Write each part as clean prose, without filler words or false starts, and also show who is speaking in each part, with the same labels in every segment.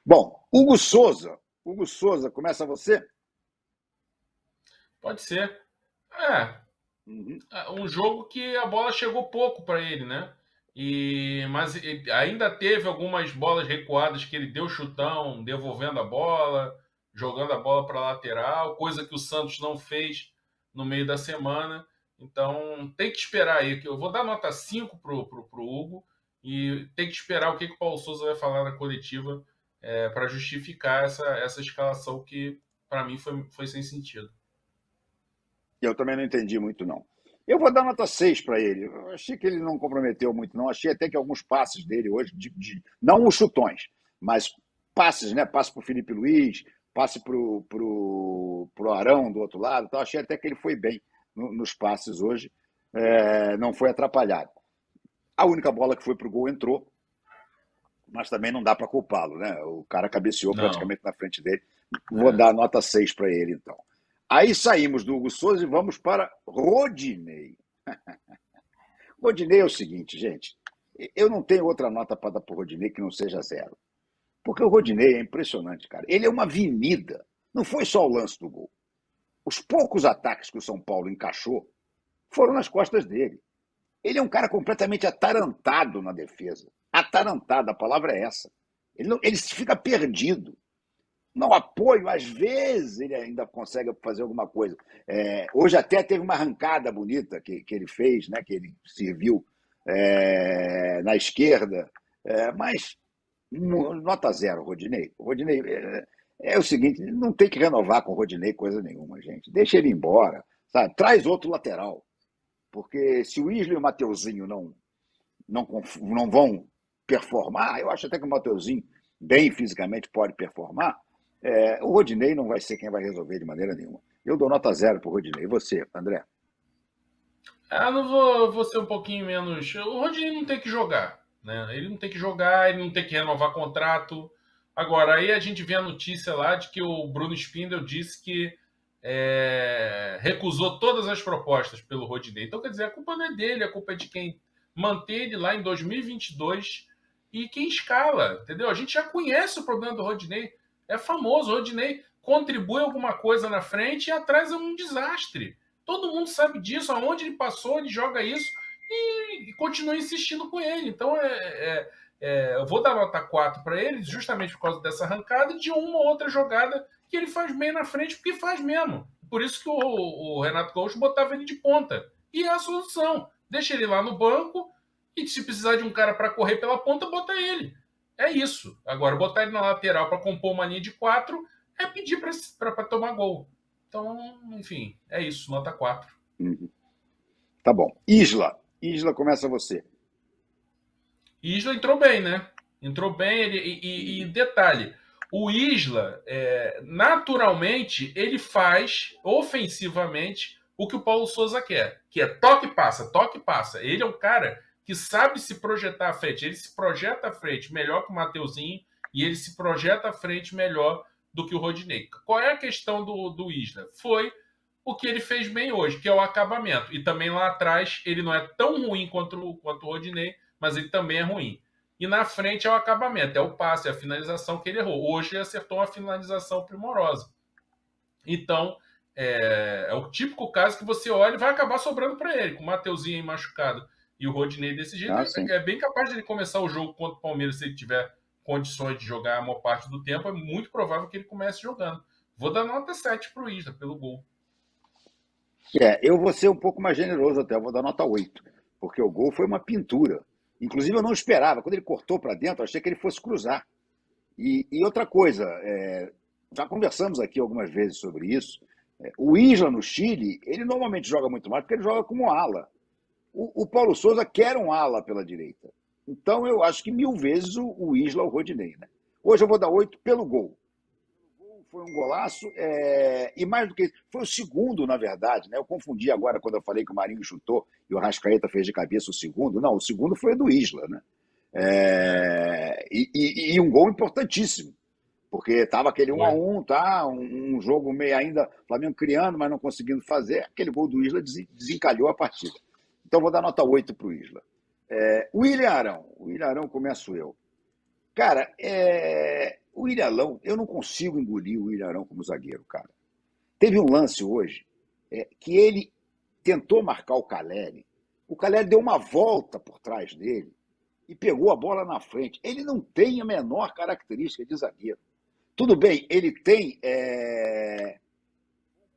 Speaker 1: Bom, Hugo Souza. Hugo Souza, começa você?
Speaker 2: Pode ser. É,
Speaker 1: Uhum.
Speaker 2: um jogo que a bola chegou pouco para ele, né? Mas ainda teve algumas bolas recuadas que ele deu chutão, devolvendo a bola, jogando a bola para a lateral, coisa que o Santos não fez no meio da semana. Então tem que esperar aí, que eu vou dar nota 5 pro Hugo e tem que esperar o que o Paulo Souza vai falar na coletiva para justificar essa escalação que para mim foi sem sentido.
Speaker 1: Eu também não entendi muito, não. Eu vou dar nota 6 para ele. Eu achei que ele não comprometeu muito, não. Achei até que alguns passes dele hoje, não os chutões, mas passes, né? Passe para o Felipe Luiz, passe para o Arão do outro lado. Então, achei até que ele foi bem nos passes hoje. Não foi atrapalhado. A única bola que foi para o gol entrou, mas também não dá para culpá-lo, né? O cara cabeceou
Speaker 2: Não.
Speaker 1: praticamente na frente dele. Vou
Speaker 2: É.
Speaker 1: dar nota 6 para ele, então. Aí saímos do Hugo Souza e vamos para Rodinei. Rodinei é o seguinte, gente. Eu não tenho outra nota para dar para o Rodinei que não seja zero. Porque o Rodinei é impressionante, cara. Ele é uma avenida. Não foi só o lance do gol. Os poucos ataques que o São Paulo encaixou foram nas costas dele. Ele é um cara completamente atarantado na defesa. Atarantado, a palavra é essa. Ele fica perdido. No apoio, às vezes ele ainda consegue fazer alguma coisa. Hoje até teve uma arrancada bonita que ele fez, né, que ele serviu na esquerda, mas nota zero, Rodinei. O Rodinei é o seguinte, não tem que renovar com o Rodinei coisa nenhuma, gente. Deixa ele embora, sabe? Traz outro lateral, porque se o Isla e o Mateuzinho não vão performar, eu acho até que o Mateuzinho, bem fisicamente, pode performar, o Rodinei não vai ser quem vai resolver de maneira nenhuma. Eu dou nota zero para o Rodinei. E você, André?
Speaker 2: Não vou ser um pouquinho menos. O Rodinei não tem que jogar, né? Ele não tem que jogar, ele não tem que renovar contrato. Agora, aí a gente vê a notícia lá de que o Bruno Spindel disse que recusou todas as propostas pelo Rodinei. Então, quer dizer, a culpa não é dele, a culpa é de quem mantém ele lá em 2022 e quem escala, entendeu? A gente já conhece o problema do Rodinei, é famoso. O Rodinei contribui alguma coisa na frente e atrás é um desastre. Todo mundo sabe disso, aonde ele passou, ele joga isso e continua insistindo com ele. Então, eu vou dar nota 4 para ele, justamente por causa dessa arrancada e de uma ou outra jogada que ele faz bem na frente, porque faz mesmo. Por isso que o Renato Gaúcho botava ele de ponta. E é a solução. Deixa ele lá no banco e se precisar de um cara para correr pela ponta, bota ele. É isso. Agora, botar ele na lateral para compor uma linha de 4 é pedir para tomar gol. Então, enfim, é isso, nota 4.
Speaker 1: Uhum. Tá bom. Isla. Isla, começa você.
Speaker 2: Isla entrou bem, né? Entrou bem, e detalhe, o Isla, naturalmente, ele faz ofensivamente o que o Paulo Souza quer, que é toque e passa, toque e passa. Ele é um cara que sabe se projetar à frente, ele se projeta à frente melhor que o Mateuzinho e ele se projeta à frente melhor do que o Rodinei. Qual é a questão do Isla? Foi o que ele fez bem hoje, que é o acabamento. E também lá atrás ele não é tão ruim quanto o Rodinei, mas ele também é ruim. E na frente é o acabamento, é o passe, é a finalização que ele errou. Hoje ele acertou uma finalização primorosa. Então, é o típico caso que você olha e vai acabar sobrando para ele. Com o Mateuzinho aí machucado e o Rodinei desse jeito,
Speaker 1: Ah, sim.
Speaker 2: é bem capaz de ele começar o jogo contra o Palmeiras se ele tiver condições de jogar a maior parte do tempo. É muito provável que ele comece jogando. Vou dar nota 7 para o Isla, pelo gol.
Speaker 1: Eu vou ser um pouco mais generoso até, eu vou dar nota 8, porque o gol foi uma pintura. Inclusive, eu não esperava. Quando ele cortou para dentro, eu achei que ele fosse cruzar. E outra coisa, já conversamos aqui algumas vezes sobre isso. O Isla no Chile, ele normalmente joga muito mais porque ele joga como ala. O Paulo Souza quer um ala pela direita. Então eu acho que 1000 vezes o Isla o Rodinei. Né? Hoje eu vou dar 8 pelo gol. Foi um golaço, e mais do que isso, foi o segundo, na verdade. Né? Eu confundi agora quando eu falei que o Marinho chutou e o Arrascaeta fez de cabeça o segundo. Não, o segundo foi o do Isla. Né?
Speaker 2: É,
Speaker 1: E um gol importantíssimo, porque estava aquele 1 a
Speaker 2: foi.
Speaker 1: 1 tá? Um jogo meio ainda, Flamengo criando, mas não conseguindo fazer. Aquele gol do Isla desencalhou a partida. Então vou dar nota 8 para o Isla. O William Arão começo eu. Cara, o William Arão, eu não consigo engolir o William Arão como zagueiro, cara. Teve um lance hoje que ele tentou marcar o Caleri deu uma volta por trás dele e pegou a bola na frente. Ele não tem a menor característica de zagueiro. Tudo bem, ele tem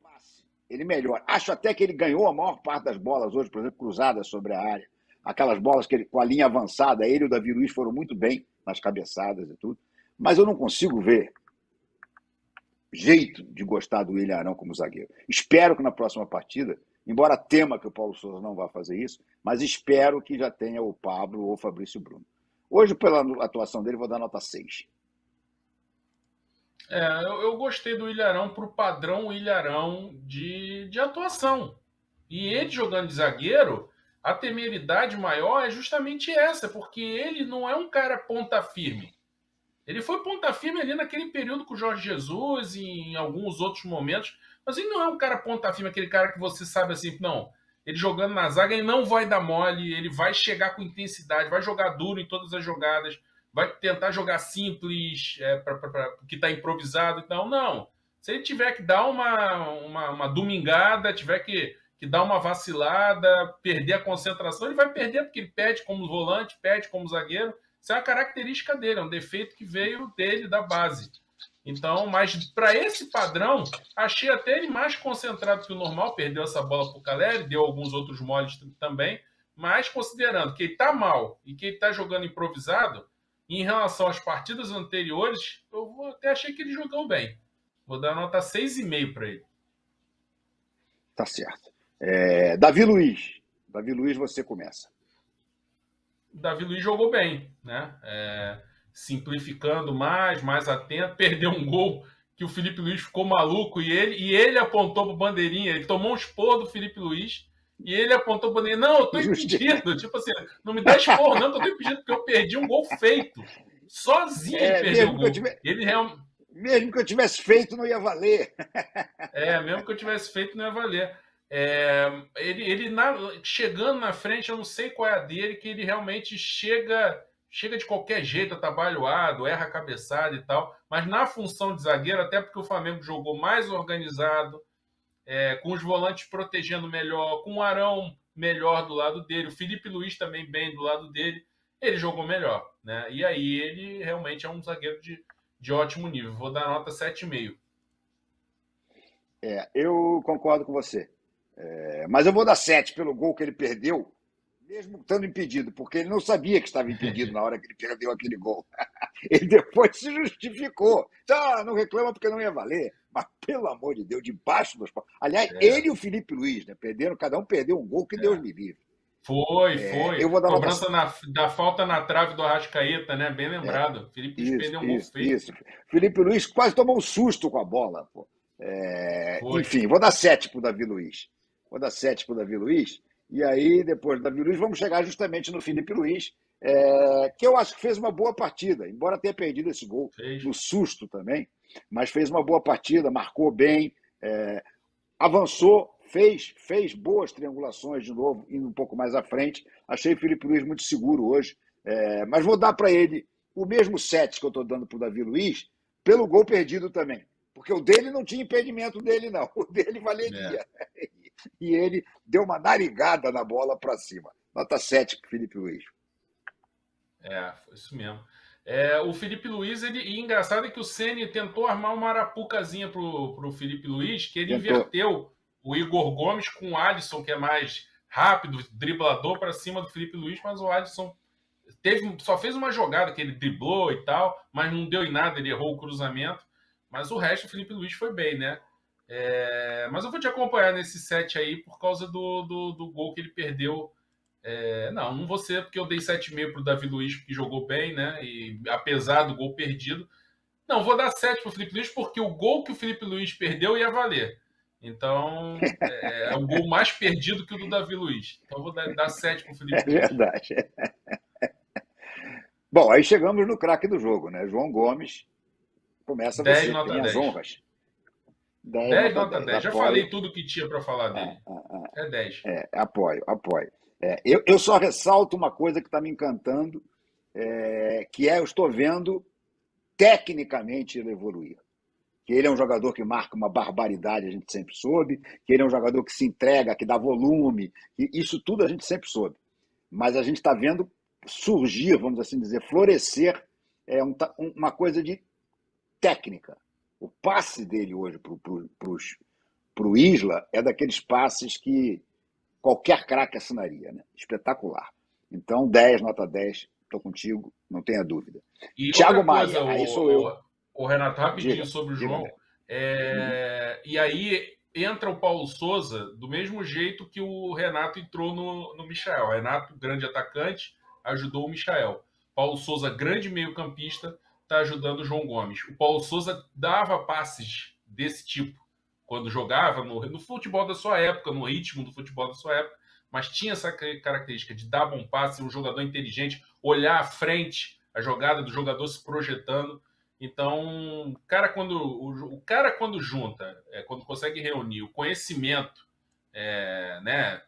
Speaker 1: passe, ele melhora. Acho até que ele ganhou a maior parte das bolas hoje, por exemplo, cruzadas sobre a área. Aquelas bolas que ele, com a linha avançada, ele e o Davi Luiz foram muito bem nas cabeçadas e tudo. Mas eu não consigo ver jeito de gostar do William Arão como zagueiro. Espero que na próxima partida, embora tema que o Paulo Sousa não vá fazer isso, mas espero que já tenha o Pablo ou o Fabrício Bruno. Hoje, pela atuação dele, vou dar nota 6.
Speaker 2: Eu gostei do Ilharão para o padrão Ilharão de atuação. E ele jogando de zagueiro, a temeridade maior é justamente essa, porque ele não é um cara ponta firme. Ele foi ponta firme ali naquele período com o Jorge Jesus e em alguns outros momentos, mas ele não é um cara ponta firme, aquele cara que você sabe assim, não, ele jogando na zaga, ele não vai dar mole, ele vai chegar com intensidade, vai jogar duro em todas as jogadas, vai tentar jogar simples, que está improvisado. Então, não. Se ele tiver que dar uma domingada, tiver que dar uma vacilada, perder a concentração, ele vai perder, porque ele perde como volante, perde como zagueiro. Isso é uma característica dele, é um defeito que veio dele, da base. Então, mas para esse padrão, achei até ele mais concentrado que o normal, perdeu essa bola para o Caleri, deu alguns outros moles também, mas considerando que ele está mal e que ele está jogando improvisado, em relação às partidas anteriores, eu até achei que ele jogou bem. Vou dar nota 6,5 para ele.
Speaker 1: Tá certo. Davi Luiz. Davi Luiz, você começa.
Speaker 2: Davi Luiz jogou bem, né? Simplificando mais atento, perdeu um gol que o Felipe Luiz ficou maluco e ele apontou para o bandeirinha, ele tomou um esporro do Felipe Luiz e ele apontou para o bandeirinha, não, eu tô impedido, tipo assim, não me dá esporro não, que eu tô impedido porque eu perdi um gol feito, sozinho ele perdeu o gol.
Speaker 1: Mesmo que eu tivesse feito, não ia valer.
Speaker 2: Mesmo que eu tivesse feito, não ia valer. Ele chegando na frente, eu não sei qual é a dele, que ele realmente chega de qualquer jeito, atabalhoado, erra a cabeçada e tal, mas na função de zagueiro, até porque o Flamengo jogou mais organizado, com os volantes protegendo melhor, com o Arão melhor do lado dele, o Felipe Luiz também bem do lado dele, ele jogou melhor, né? E aí ele realmente é um zagueiro de ótimo nível. Vou dar nota 7,5.
Speaker 1: Eu concordo com você. Mas eu vou dar 7 pelo gol que ele perdeu, mesmo estando impedido, porque ele não sabia que estava impedido na hora que ele perdeu aquele gol. Ele depois se justificou. Não reclama porque não ia valer. Mas, pelo amor de Deus, debaixo dos... Aliás, ele e o Felipe Luiz, né? Cada um perdeu um gol que Deus me livre.
Speaker 2: Foi.
Speaker 1: Eu vou dar
Speaker 2: cobrança da falta na trave do Arrascaeta, né? Bem lembrado. Felipe Luiz perdeu um gol feio.
Speaker 1: Isso. Felipe Luiz quase tomou um susto com a bola. Pô. Enfim, vou dar 7 para o Davi Luiz. E aí, depois do Davi Luiz, vamos chegar justamente no Felipe Luiz, que eu acho que fez uma boa partida, embora tenha perdido esse gol no susto também, mas fez uma boa partida, marcou bem, avançou, fez boas triangulações de novo, indo um pouco mais à frente. Achei o Felipe Luiz muito seguro hoje, mas vou dar para ele o mesmo 7 que eu estou dando para o Davi Luiz, pelo gol perdido também, porque o dele não tinha impedimento dele, não, o dele valeria. E ele deu uma narigada na bola para cima. Nota 7 para o Felipe Luiz.
Speaker 2: Foi isso mesmo. O Felipe Luiz, e engraçado é que o Ceni tentou armar uma arapucazinha pro Felipe Luiz, que ele inverteu o Igor Gomes com o Alisson, que é mais rápido, driblador, para cima do Felipe Luiz, mas o Alisson só fez uma jogada que ele driblou e tal, mas não deu em nada, ele errou o cruzamento. Mas o resto, o Felipe Luiz foi bem, né? Mas eu vou te acompanhar nesse set aí por causa do gol que ele perdeu. Não vou ser porque eu dei 7,5 pro Davi Luiz, porque jogou bem, né? E apesar do gol perdido. Não, vou dar 7 pro Felipe Luiz, porque o gol que o Felipe Luiz perdeu ia valer. Então, é um gol mais perdido que o do Davi Luiz. Então, vou dar 7 pro Felipe Luiz.
Speaker 1: Verdade. Bom, aí chegamos no craque do jogo, né? João Gomes. Começa
Speaker 2: 10,
Speaker 1: você,
Speaker 2: nota
Speaker 1: tem
Speaker 2: 10.
Speaker 1: as honras.
Speaker 2: 10 nota 10. Já falei tudo que tinha para falar dele. 10.
Speaker 1: Apoio. Eu só ressalto uma coisa que está me encantando, que eu estou vendo tecnicamente ele evoluir. Que ele é um jogador que marca uma barbaridade, a gente sempre soube, que ele é um jogador que se entrega, que dá volume, e isso tudo a gente sempre soube. Mas a gente está vendo surgir, vamos assim dizer, florescer uma coisa de técnica. O passe dele hoje para o Isla é daqueles passes que qualquer craque assinaria, né? Espetacular. Então, 10, nota 10, estou contigo, não tenha dúvida.
Speaker 2: E
Speaker 1: Thiago
Speaker 2: outra coisa,
Speaker 1: Maia, aí sou eu.
Speaker 2: o Renato, rapidinho
Speaker 1: Diga,
Speaker 2: sobre o
Speaker 1: diga,
Speaker 2: João.
Speaker 1: André. Uhum.
Speaker 2: E aí entra o Paulo Souza do mesmo jeito que o Renato entrou no Michael. O Renato, grande atacante, ajudou o Michael. Paulo Souza, grande meio-campista, está ajudando o João Gomes. O Paulo Souza dava passes desse tipo quando jogava no futebol da sua época, no ritmo do futebol da sua época, mas tinha essa característica de dar bom passe, um jogador inteligente, olhar à frente, a jogada do jogador se projetando. Então, o cara quando junta, quando consegue reunir o conhecimento, né,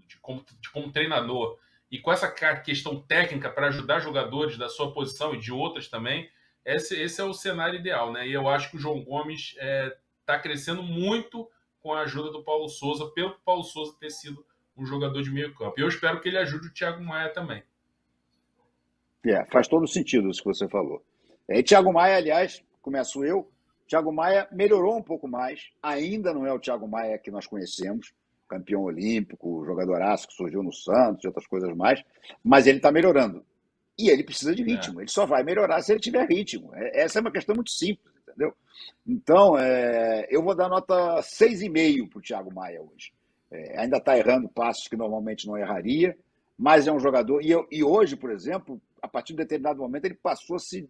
Speaker 2: de como treinador, e com essa questão técnica para ajudar jogadores da sua posição e de outras também, esse é o cenário ideal, né? E eu acho que o João Gomes está crescendo muito com a ajuda do Paulo Souza, pelo Paulo Souza ter sido um jogador de meio campo. E eu espero que ele ajude o Thiago Maia também.
Speaker 1: Faz todo sentido isso que você falou. Thiago Maia, aliás, começo eu. Thiago Maia melhorou um pouco mais. Ainda não é o Thiago Maia que nós conhecemos, campeão olímpico, jogadoraço que surgiu no Santos e outras coisas mais, mas ele está melhorando. E ele precisa de ritmo. Ele só vai melhorar se ele tiver ritmo. Essa é uma questão muito simples, entendeu? Então, eu vou dar nota 6,5 para o Thiago Maia hoje. Ainda está errando passos que normalmente não erraria, mas é um jogador. E hoje, por exemplo, a partir de um determinado momento, ele passou a se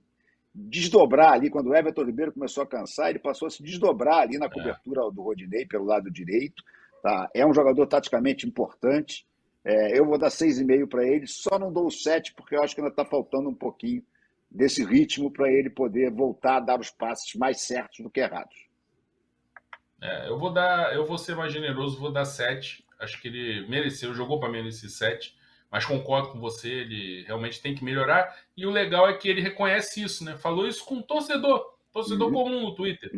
Speaker 1: desdobrar ali. Quando o Everton Ribeiro começou a cansar, ele passou a se desdobrar ali na cobertura do Rodinei pelo lado direito. Tá? É um jogador taticamente importante. Eu vou dar 6,5 para ele, só não dou o 7 porque eu acho que ainda está faltando um pouquinho desse ritmo para ele poder voltar a dar os passes mais certos do que errados.
Speaker 2: Eu vou ser mais generoso, vou dar 7. Acho que ele mereceu, jogou para merecer 7, mas concordo com você, ele realmente tem que melhorar. E o legal é que ele reconhece isso, né? Falou isso com um torcedor comum no Twitter.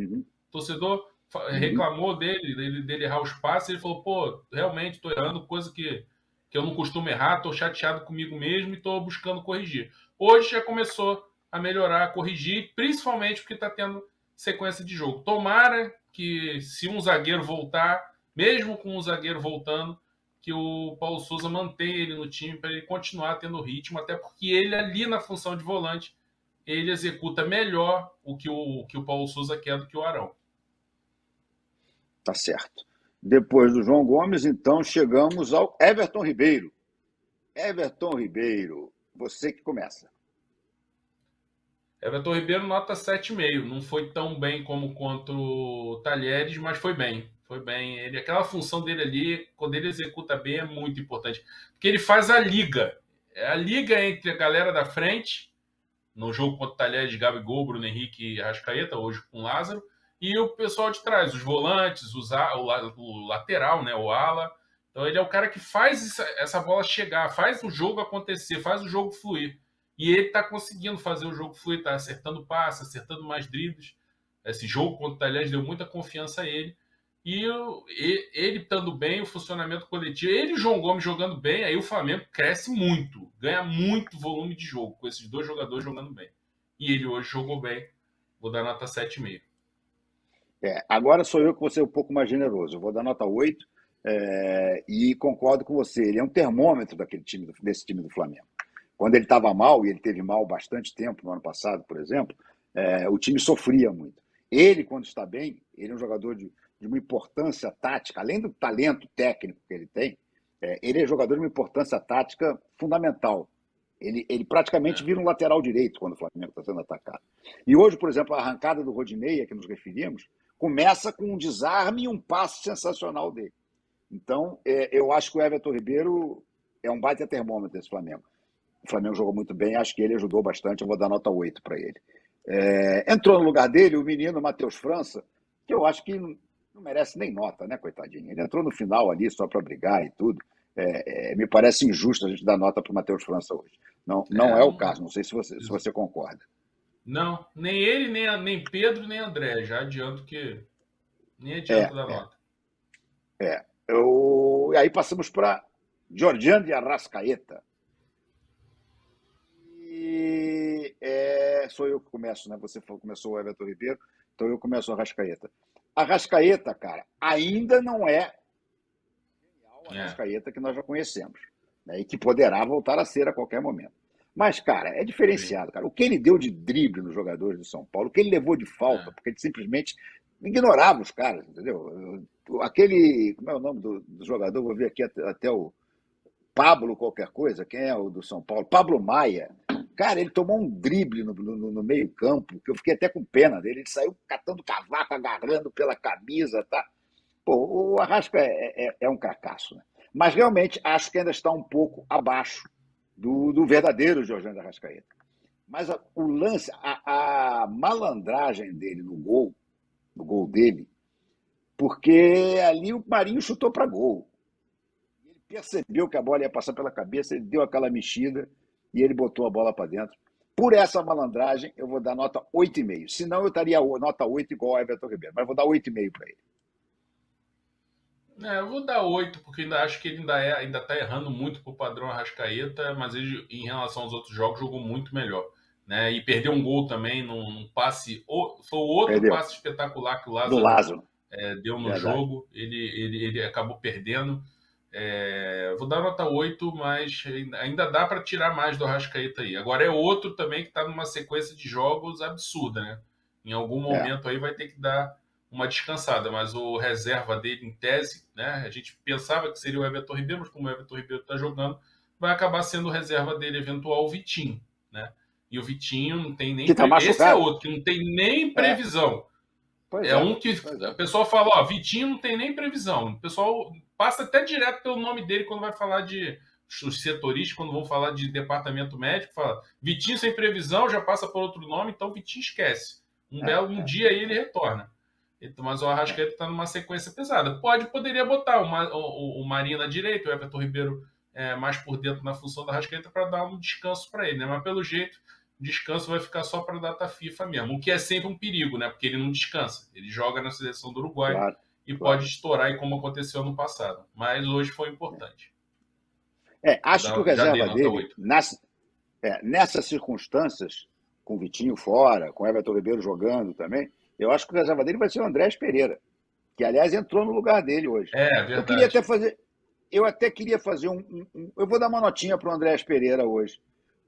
Speaker 2: Torcedor reclamou dele errar os passes, ele falou, pô, realmente estou errando, coisa que eu não costumo errar, estou chateado comigo mesmo e estou buscando corrigir. Hoje já começou a melhorar, a corrigir, principalmente porque está tendo sequência de jogo. Tomara que, se um zagueiro voltar, mesmo com um zagueiro voltando, que o Paulo Souza mantenha ele no time para ele continuar tendo ritmo, até porque ele ali na função de volante, ele executa melhor o que o Paulo Souza quer do que o Arão.
Speaker 1: Tá certo. Depois do João Gomes, então, chegamos ao Everton Ribeiro. Everton Ribeiro, você que começa.
Speaker 2: Everton Ribeiro, nota 7,5. Não foi tão bem quanto o Talheres, mas foi bem. Foi bem. Aquela função dele ali, quando ele executa bem, é muito importante. Porque ele faz a liga. A liga entre a galera da frente, no jogo contra o Talheres, Gabigol, Bruno Henrique e Arrascaeta, hoje com o Lázaro, e o pessoal de trás, os volantes, o lateral, né, o ala. Então ele é o cara que faz essa bola chegar, faz o jogo acontecer, faz o jogo fluir. E ele está conseguindo fazer o jogo fluir, está acertando passes, acertando mais dribles. Esse jogo contra o Talheres deu muita confiança a ele. E ele estando bem, o funcionamento coletivo, ele e o João Gomes jogando bem, aí o Flamengo cresce muito, ganha muito volume de jogo, com esses dois jogadores jogando bem. E ele hoje jogou bem, vou dar nota 7,5.
Speaker 1: Agora sou eu que vou ser um pouco mais generoso, eu vou dar nota 8 e concordo com você, ele é um termômetro desse time do Flamengo. Quando ele estava mal, e ele teve mal bastante tempo no ano passado, por exemplo, o time sofria muito. Ele, quando está bem, ele é um jogador de uma importância tática, além do talento técnico que ele tem, ele é jogador de uma importância tática fundamental. Ele praticamente vira um lateral direito quando o Flamengo está sendo atacado. E hoje, por exemplo, a arrancada do Rodinei, a que nos referimos, começa com um desarme e um passe sensacional dele. Então, eu acho que o Everton Ribeiro é um baita termômetro desse Flamengo. O Flamengo jogou muito bem, acho que ele ajudou bastante, eu vou dar nota 8 para ele. Entrou no lugar dele o menino Matheus França, que eu acho que não merece nem nota, né, coitadinho? Ele entrou no final ali só para brigar e tudo. Me parece injusto a gente dar nota para o Matheus França hoje. Não é o caso, não sei se você concorda.
Speaker 2: Não, nem ele, nem Pedro, nem André. Já adianto que nem
Speaker 1: É,
Speaker 2: adianta da
Speaker 1: é,
Speaker 2: nota.
Speaker 1: é. E aí passamos para Georgiano de Arrascaeta. E sou eu que começo, né? Você começou o Everton Ribeiro, então eu começo o Arrascaeta. Arrascaeta, cara, ainda não é o
Speaker 2: É,
Speaker 1: Arrascaeta que nós já conhecemos, né? E que poderá voltar a ser a qualquer momento. Mas, cara, é
Speaker 2: sim.
Speaker 1: diferenciado, cara. O que ele deu de drible nos jogadores do São Paulo, o que ele levou de falta,
Speaker 2: É.
Speaker 1: porque ele simplesmente ignorava os caras, entendeu? Aquele. Como é o nome do jogador? Vou ver aqui até o Pablo qualquer coisa, quem é o do São Paulo? Pablo Maia. Cara, ele tomou um drible no meio-campo, que eu fiquei até com pena dele. Ele saiu catando cavaco, agarrando pela camisa, tá? Pô, o Arrasca é um fracasso, né? Mas realmente acho que ainda está um pouco abaixo do verdadeiro Jorge de Arrascaeta. Mas o lance, a malandragem dele no gol dele, porque ali o Marinho chutou para gol. Ele percebeu que a bola ia passar pela cabeça, ele deu aquela mexida e ele botou a bola para dentro. Por essa malandragem, eu vou dar nota 8,5. Senão, eu estaria nota 8 igual ao Everton Ribeiro. Mas vou dar 8,5 para ele.
Speaker 2: Eu vou dar 8 porque ainda acho que ele ainda tá errando muito pro padrão Arrascaeta, mas ele, em relação aos outros jogos, jogou muito melhor. Né? E perdeu um gol também num passe. Foi o outro
Speaker 1: Perdeu.
Speaker 2: passe espetacular que o
Speaker 1: Do
Speaker 2: Lázaro
Speaker 1: Lázaro.
Speaker 2: deu no
Speaker 1: Verdade.
Speaker 2: jogo. Ele acabou perdendo. Vou dar nota 8, mas ainda dá para tirar mais do Arrascaeta aí. Agora é outro também que está numa sequência de jogos absurda, né? Em algum
Speaker 1: É.
Speaker 2: momento aí vai ter que dar uma descansada, mas o reserva dele, em tese, né? A gente pensava que seria o Everton Ribeiro, mas como o Everton Ribeiro está jogando, vai acabar sendo o reserva dele eventual, o Vitinho, né? E o Vitinho não tem
Speaker 1: Que
Speaker 2: nem.
Speaker 1: tá
Speaker 2: Esse é
Speaker 1: machucado.
Speaker 2: outro, que não tem nem
Speaker 1: É.
Speaker 2: previsão.
Speaker 1: Pois
Speaker 2: É
Speaker 1: é.
Speaker 2: um que
Speaker 1: Pois
Speaker 2: o
Speaker 1: é.
Speaker 2: pessoal fala, ó, Vitinho não tem nem previsão. O pessoal passa até direto pelo nome dele quando vai falar de os setoristas, quando vão falar de departamento médico, fala Vitinho sem previsão, já passa por outro nome, então Vitinho esquece. Um
Speaker 1: É.
Speaker 2: dia aí ele retorna. Então, mas o Arrascaeta está numa sequência pesada. Poderia botar o Marinho na direita, o Everton Ribeiro mais por dentro na função da Arrascaeta para dar um descanso para ele, né? Mas pelo jeito o descanso vai ficar só para a data FIFA mesmo, o que é sempre um perigo, né? Porque ele não descansa. Ele joga na seleção do Uruguai
Speaker 1: Claro.
Speaker 2: e pode
Speaker 1: Claro.
Speaker 2: estourar, como aconteceu no passado. Mas hoje foi importante.
Speaker 1: Acho que o
Speaker 2: Já dei
Speaker 1: reserva
Speaker 2: nota
Speaker 1: dele,
Speaker 2: 8.
Speaker 1: nessas circunstâncias, com o Vitinho fora, com o Everton Ribeiro jogando também, eu acho que o reserva dele vai ser o Andrés Pereira, que aliás entrou no lugar dele hoje.
Speaker 2: É,
Speaker 1: Eu queria até
Speaker 2: verdade.
Speaker 1: fazer, eu até queria fazer eu vou dar uma notinha para o Andrés Pereira hoje,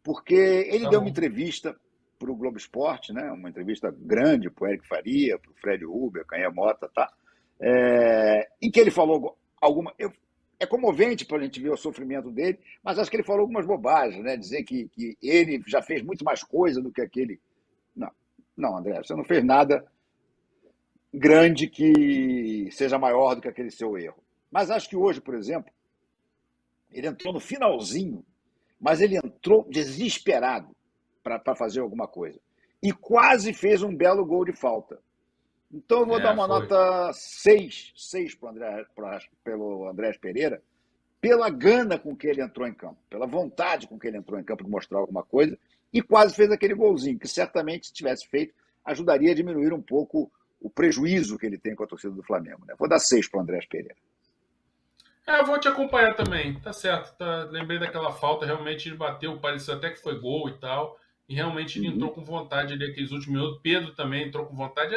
Speaker 1: porque ele
Speaker 2: Tá
Speaker 1: deu uma
Speaker 2: bom.
Speaker 1: entrevista para o Globo Esporte, né? Uma entrevista grande para o Eric Faria, para o Fred Huber, Canha Mota, tá? Em que ele falou é comovente para a gente ver o sofrimento dele, mas acho que ele falou algumas bobagens, né? Dizer que ele já fez muito mais coisa do que aquele. Não, não, André, você não fez nada grande que seja maior do que aquele seu erro. Mas acho que hoje, por exemplo, ele entrou no finalzinho, mas ele entrou desesperado para fazer alguma coisa. E quase fez um belo gol de falta. Então eu vou dar uma
Speaker 2: Foi.
Speaker 1: nota 6 pelo Andrés Pereira, pela gana com que ele entrou em campo, pela vontade com que ele entrou em campo de mostrar alguma coisa, e quase fez aquele golzinho, que certamente, se tivesse feito, ajudaria a diminuir um pouco o prejuízo que ele tem com a torcida do Flamengo. Né? Vou dar 6 para o Andrés Pereira.
Speaker 2: Eu vou te acompanhar também. Tá certo. Lembrei daquela falta, realmente ele bateu, pareceu até que foi gol e tal. E realmente ele entrou
Speaker 1: Uhum.
Speaker 2: com vontade ali aqueles últimos minutos. Pedro também entrou com vontade.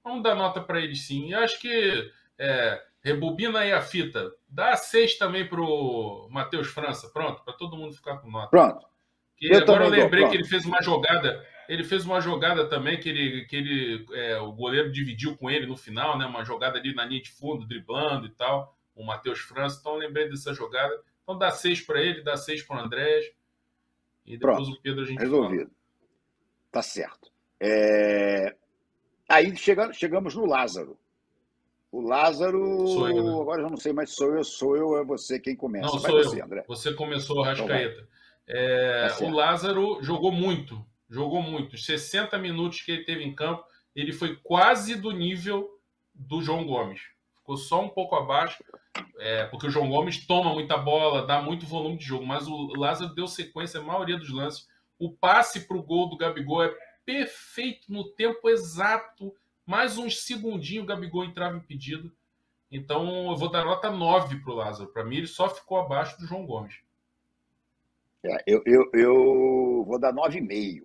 Speaker 2: Vamos dar nota para ele sim. E acho que rebobina aí a fita. Dá 6 também pro Matheus França. Pronto, para todo mundo ficar com nota.
Speaker 1: Pronto.
Speaker 2: Que
Speaker 1: Eu
Speaker 2: agora eu
Speaker 1: também dou.
Speaker 2: lembrei que
Speaker 1: Pronto.
Speaker 2: ele fez uma jogada. Ele fez uma jogada também o goleiro dividiu com ele no final, né? Uma jogada ali na linha de fundo, driblando e tal. O Matheus França. Então eu lembrei dessa jogada. Então dá 6 para ele, dá 6 para o Andrés. E depois
Speaker 1: Pronto.
Speaker 2: o Pedro a gente fala.
Speaker 1: Resolvido. Tá certo. Aí chegamos no Lázaro. O
Speaker 2: Sou eu,
Speaker 1: Lázaro,
Speaker 2: né?
Speaker 1: agora eu não sei mais sou eu, é você quem
Speaker 2: Não,
Speaker 1: começa. Vai
Speaker 2: sou
Speaker 1: você,
Speaker 2: eu.
Speaker 1: André.
Speaker 2: Você começou o
Speaker 1: Então vai.
Speaker 2: Rascaeta.
Speaker 1: Tá
Speaker 2: O
Speaker 1: certo.
Speaker 2: Lázaro jogou muito. Jogou muito. Os 60 minutos que ele teve em campo, ele foi quase do nível do João Gomes. Ficou só um pouco abaixo, porque o João Gomes toma muita bola, dá muito volume de jogo, mas o Lázaro deu sequência à maioria dos lances. O passe para o gol do Gabigol perfeito, no tempo exato. Mais uns segundinhos o Gabigol entrava impedido. Então eu vou dar nota 9 para o Lázaro. Para mim, ele só ficou abaixo do João Gomes.
Speaker 1: Eu vou dar 9,5.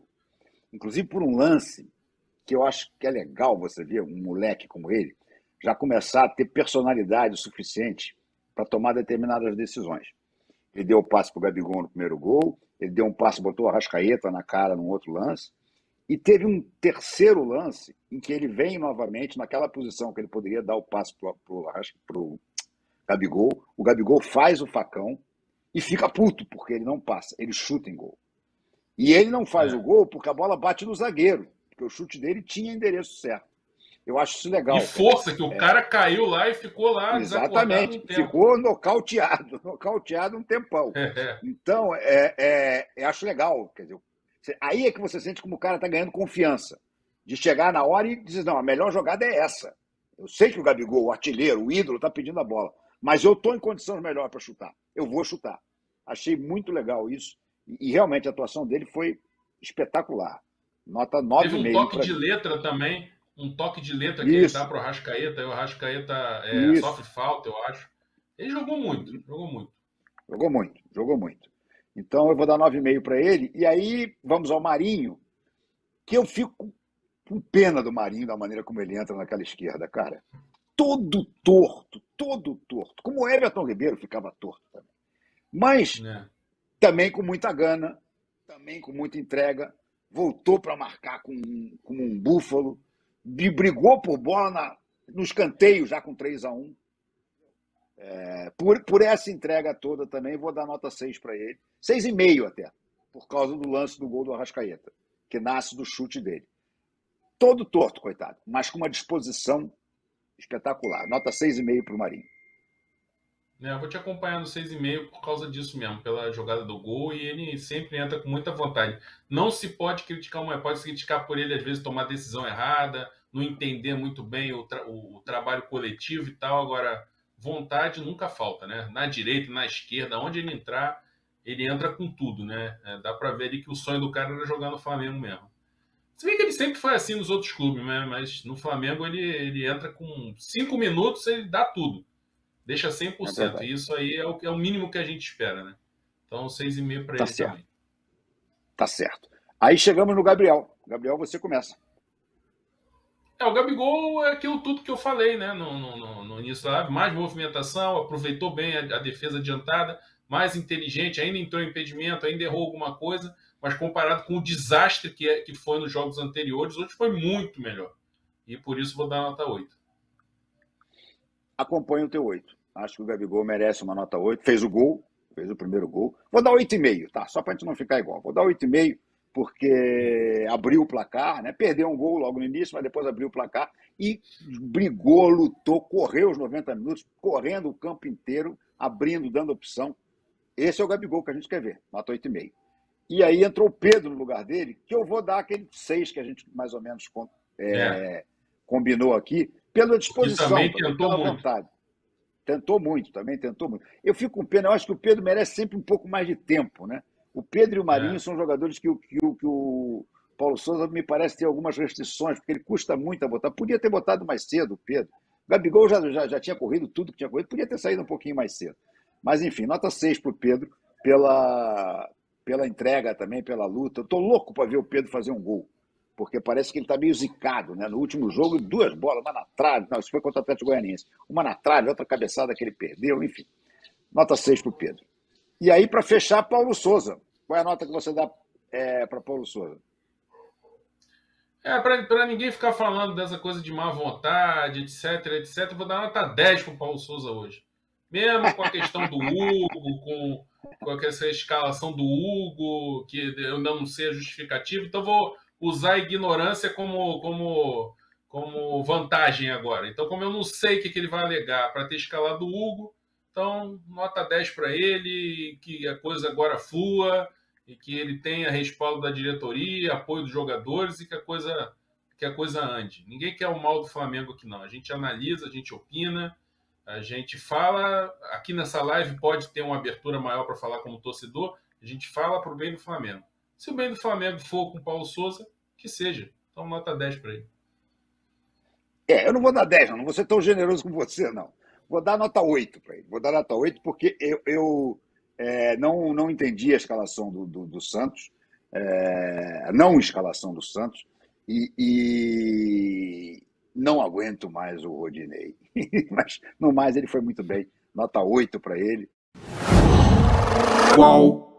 Speaker 1: Inclusive por um lance que eu acho que é legal você ver um moleque como ele já começar a ter personalidade suficiente para tomar determinadas decisões. Ele deu o passe para o Gabigol no primeiro gol, ele deu um passe, botou a Arrascaeta na cara num outro lance, e teve um terceiro lance em que ele vem novamente naquela posição que ele poderia dar o passe para o Gabigol. O Gabigol faz o facão e fica puto, porque ele não passa, ele chuta em gol. E ele não faz o gol porque a bola bate no zagueiro, porque o chute dele tinha endereço certo. Eu acho isso legal.
Speaker 2: E força, que o cara caiu lá e ficou lá
Speaker 1: exatamente,
Speaker 2: desacordado um tempo.
Speaker 1: ficou nocauteado um tempão. Então, eu acho legal. Quer dizer, aí é que você sente como o cara está ganhando confiança. De chegar na hora e dizer, não, a melhor jogada é essa. Eu sei que o Gabigol, o artilheiro, o ídolo, está pedindo a bola, mas eu estou em condições melhores para chutar. Eu vou chutar. Achei muito legal isso. E realmente a atuação dele foi espetacular. Nota 9,5.
Speaker 2: Teve um toque de letra também. Um toque de letra que ele dá para o Arrascaeta. E o Arrascaeta sofre falta, eu acho. Ele jogou muito.
Speaker 1: Jogou muito. Então eu vou dar 9,5 para ele. E aí vamos ao Marinho, que eu fico com pena do Marinho, da maneira como ele entra naquela esquerda, cara. Todo torto. Como o Everton Ribeiro ficava torto também. Mas também com muita gana, também com muita entrega. Voltou para marcar como um búfalo. Brigou por bola no escanteio, já com 3-1. Por essa entrega toda também, vou dar nota 6 para ele. 6,5 até, por causa do lance do gol do Arrascaeta, que nasce do chute dele. Todo torto, coitado, mas com uma disposição espetacular. Nota 6,5 para o Marinho.
Speaker 2: Eu vou te acompanhar no 6,5 por causa disso mesmo, pela jogada do gol, e ele sempre entra com muita vontade. Não se pode criticar pode se criticar por ele, às vezes, tomar decisão errada, não entender muito bem o trabalho coletivo e tal. Agora, vontade nunca falta, né? Na direita, na esquerda, onde ele entrar, ele entra com tudo, né? Dá pra ver ali que o sonho do cara era jogar no Flamengo mesmo. Se bem que ele sempre foi assim nos outros clubes, né? Mas no Flamengo ele entra com 5 minutos, ele dá tudo. Deixa 100%. E isso aí é o mínimo que a gente espera, né? Então, 6,5 para ele também.
Speaker 1: Tá certo. Aí chegamos no Gabriel. Gabriel, você começa.
Speaker 2: O Gabigol é aquilo tudo que eu falei, né? No início da live. Mais movimentação, aproveitou bem a defesa adiantada, mais inteligente, ainda entrou em impedimento, ainda errou alguma coisa, mas comparado com o desastre que foi nos jogos anteriores, hoje foi muito melhor. E por isso vou dar nota 8.
Speaker 1: Acompanho o teu 8. Acho que o Gabigol merece uma nota 8. Fez o primeiro gol. Vou dar 8,5, tá? Só para a gente não ficar igual. Vou dar 8,5 porque abriu o placar, né? Perdeu um gol logo no início, mas depois abriu o placar e brigou, lutou, correu os 90 minutos, correndo o campo inteiro, abrindo, dando opção. Esse é o Gabigol que a gente quer ver, nota 8,5. E aí entrou o Pedro no lugar dele, que eu vou dar aquele 6 que a gente mais ou menos combinou aqui, pela disposição, pela vontade. Tentou muito. Eu fico com pena, eu acho que o Pedro merece sempre um pouco mais de tempo, né? O Pedro e o Marinho são jogadores que o Paulo Souza me parece ter algumas restrições, porque ele custa muito a botar. Podia ter botado mais cedo o Pedro. O Gabigol já tinha corrido tudo que tinha corrido, podia ter saído um pouquinho mais cedo. Mas, enfim, nota 6 para o Pedro pela entrega também, pela luta. Eu estou louco para ver o Pedro fazer um gol, porque parece que ele está meio zicado, né? No último jogo, 2 bolas, uma na trave, não, isso foi contra o Atlético Goianiense. Uma na trave, outra cabeçada que ele perdeu, enfim. Nota 6 para o Pedro. E aí, para fechar, Paulo Souza. Qual é a nota que você dá para Paulo Souza?
Speaker 2: Para ninguém ficar falando dessa coisa de má vontade, etc, eu vou dar nota 10 para o Paulo Souza hoje. Mesmo com a questão do Hugo, com essa escalação do Hugo, que eu não sei a justificativa, então vou usar a ignorância como vantagem agora. Então, como eu não sei o que ele vai alegar para ter escalado o Hugo, então nota 10 para ele, que a coisa agora flua, e que ele tenha respaldo da diretoria, apoio dos jogadores e que a coisa ande. Ninguém quer o mal do Flamengo aqui, não. A gente analisa, a gente opina, a gente fala. Aqui nessa live pode ter uma abertura maior para falar como torcedor. A gente fala para o bem do Flamengo. Se o bem do Flamengo for com o Paulo Souza, Que seja. Então, nota 10 para ele.
Speaker 1: Eu não vou dar 10, não vou ser tão generoso com você, não. Vou dar nota 8 para ele. Vou dar nota 8 porque eu não entendi a escalação do Santos, a não escalação do Santos, e não aguento mais o Rodinei. Mas, no mais, ele foi muito bem. Nota 8 para ele.
Speaker 3: Qual